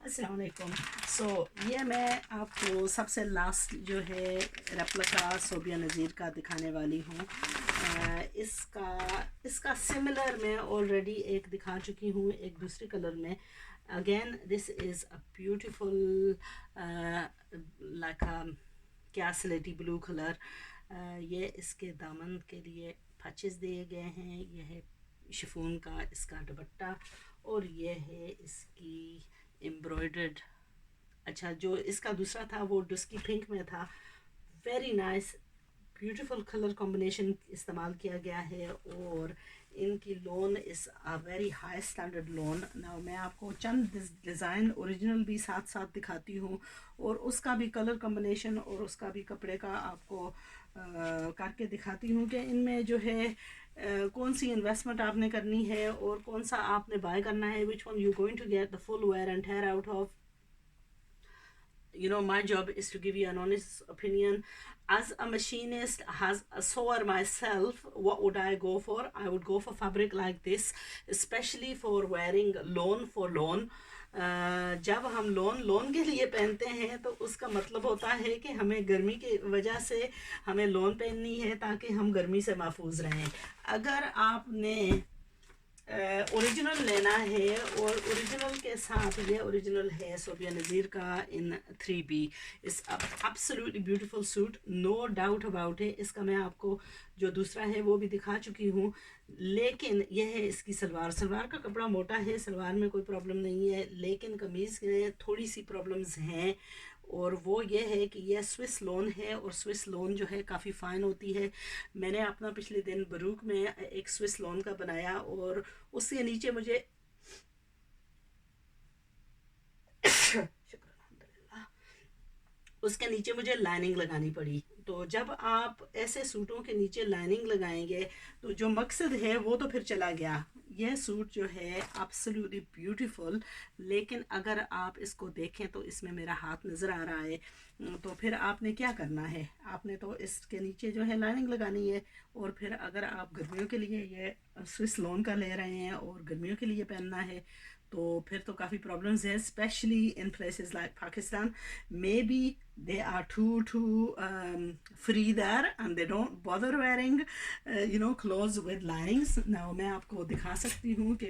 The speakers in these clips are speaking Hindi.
अस्सलाम वालेकुम। ये मैं आपको सबसे लास्ट जो है रेप्लिका सोबिया नज़ीर का दिखाने वाली हूँ। इसका इसका सिमिलर मैं ऑलरेडी एक दिखा चुकी हूँ एक दूसरे कलर में। Again this is a beautiful like क्या स्लेटी ब्लू कलर। ये इसके दामन के लिए पैचेस दिए गए हैं। यह है शिफॉन का इसका दुपट्टा और ये है इसकी एम्ब्रॉयडर्ड। अच्छा, जो इसका दूसरा था वो डस्की पिंक में था। Very nice beautiful colour combination इस्तेमाल किया गया है और इनकी loan is a very high standard loan. Now मैं आपको चंद डिज़ाइन ओरिजिनल भी साथ साथ दिखाती हूँ और उसका भी कलर कॉम्बिनेशन और उसका भी कपड़े का आपको करके दिखाती हूँ कि इनमें जो है कौन सी इन्वेस्टमेंट आपने करनी है और कौन सा आपने बाय करना है, which one you going to get the full wear and tear out of. My job is to give you an honest opinion. As a machinist, as a sewer myself, what would I go for? I would go for fabric like this, especially for wearing loan for loan. जब हम लोन के लिए पहनते हैं तो उसका मतलब होता है कि हमें गर्मी की वजह से हमें लोन पहननी है ताकि हम गर्मी से महफूज रहें। अगर आपने ओरिजिनल लेना है और ओरिजिनल के साथ ये ओरिजिनल है सोबिया नज़ीर का इन 3B इस absolutely beautiful suit, no doubt about है। इसका मैं आपको जो दूसरा है वो भी दिखा चुकी हूँ, लेकिन यह है इसकी सलवार का कपड़ा मोटा है, सलवार में कोई प्रॉब्लम नहीं है, लेकिन कमीज़ में थोड़ी सी प्रॉब्लम्स हैं और वो ये है कि यह स्विस लोन है और स्विस लोन जो है काफ़ी फ़ाइन होती है। मैंने अपना पिछले दिन बरूक में एक स्विस लोन का बनाया और उसके नीचे मुझे उसके नीचे मुझे लाइनिंग लगानी पड़ी। तो जब आप ऐसे सूटों के नीचे लाइनिंग लगाएंगे तो जो मकसद है वो तो फिर चला गया। यह सूट जो है एब्सोल्युटली ब्यूटीफुल, लेकिन अगर आप इसको देखें तो इसमें मेरा हाथ नज़र आ रहा है। तो फिर आपने क्या करना है, आपने तो इसके नीचे जो है लाइनिंग लगानी है और फिर अगर आप गर्मियों के लिए ये स्विस लोन का ले रहे हैं और गर्मियों के लिए पहनना है तो फिर तो काफ़ी प्रॉब्लम्स है, specially in places like Pakistan. May be they are too free there and they don't bother wearing clothes with linings. Now मैं आपको दिखा सकती हूँ कि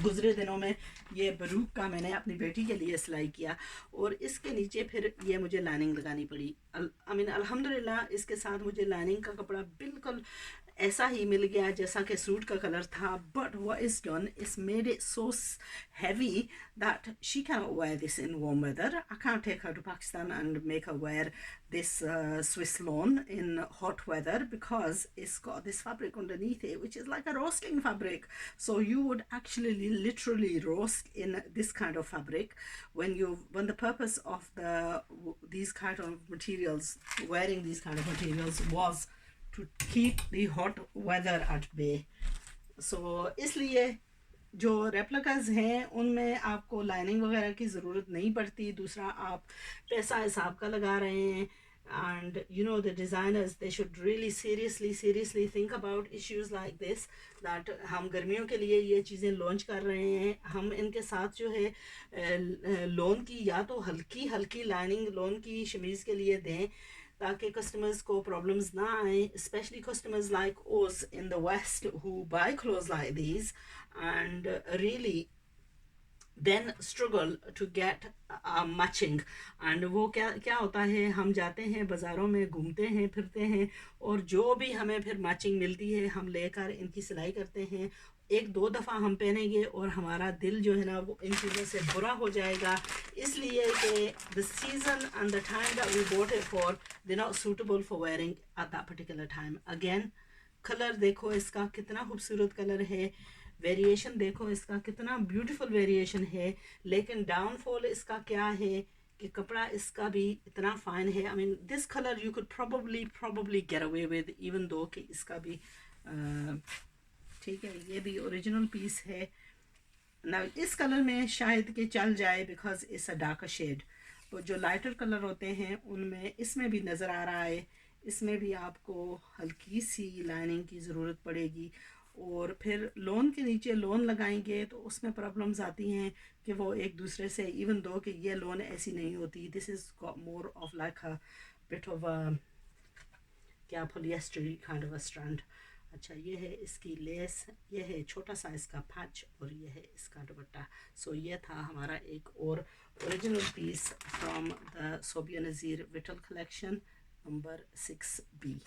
गुजरे दिनों में ये बरूक का मैंने अपनी बेटी के लिए सिलाई किया और इसके नीचे फिर ये मुझे लाइनिंग लगानी पड़ी। आई मीन अल्हम्दुलिल्लाह इसके साथ मुझे लाइनिंग का कपड़ा बिल्कुल ऐसा ही मिल गया जैसा कि सूट का कलर था, but what is done is made it so heavy that she cannot wear this in warm weather. I can't take her to Pakistan and make her wear this Swiss lawn in hot weather because it's got this fabric underneath it which is like a roasting fabric. So you would actually literally roast in this kind of fabric when the purpose of these kind of materials, wearing these kind of materials, was to keep the hot weather at bay. So इसलिए जो रेप्लिकाज हैं उनमें आपको लाइनिंग वगैरह की ज़रूरत नहीं पड़ती। दूसरा, आप पैसा हिसाब का लगा रहे हैं and the designers, they should really seriously think about issues like this, that हम गर्मियों के लिए ये चीज़ें लॉन्च कर रहे हैं। हम इनके साथ जो है लोन की या तो हल्की हल्की लाइनिंग लोन की शमीज़ के लिए दें ताकि कस्टमर्स को प्रॉब्लम्स ना आए, specially customers like us in the west who buy clothes like these and really then struggle to get matching. and वो क्या क्या होता है, हम जाते हैं बाज़ारों में, घूमते हैं फिरते हैं और जो भी हमें फिर मैचिंग मिलती है हम लेकर इनकी सिलाई करते हैं। एक दो दफ़ा हम पहनेंगे और हमारा दिल जो है ना वो इन चीज़ों से बुरा हो जाएगा, इसलिए कि the season and the time that we bought it for they not suitable for wearing at that particular time. Again colour देखो इसका कितना खूबसूरत कलर है, वेरिएशन देखो इसका कितना ब्यूटीफुल वेरिएशन है, लेकिन डाउनफॉल इसका क्या है कि कपड़ा इसका भी इतना फाइन है। I mean this colour you could probably get away with, even though कि इसका भी ठीक है, ये भी ओरिजिनल पीस है ना। इस कलर में शायद कि चल जाए because it's a darker shade. तो जो लाइटर कलर होते हैं उनमें इसमें भी नज़र आ रहा है, इसमें भी आपको हल्की सी लाइनिंग की ज़रूरत पड़ेगी और फिर लोन के नीचे लोन लगाएंगे तो उसमें प्रॉब्लम्स आती हैं कि वो एक दूसरे से, इवन दो कि ये लोन ऐसी नहीं होती, this is more of like a bit of क्या polyester kind of a strand. अच्छा, ये है इसकी लेस, ये है छोटा सा इसका पैच और ये है इसका दुपट्टा। सो ये था हमारा एक और original piece from the Sobia Nazir vital collection number 6B।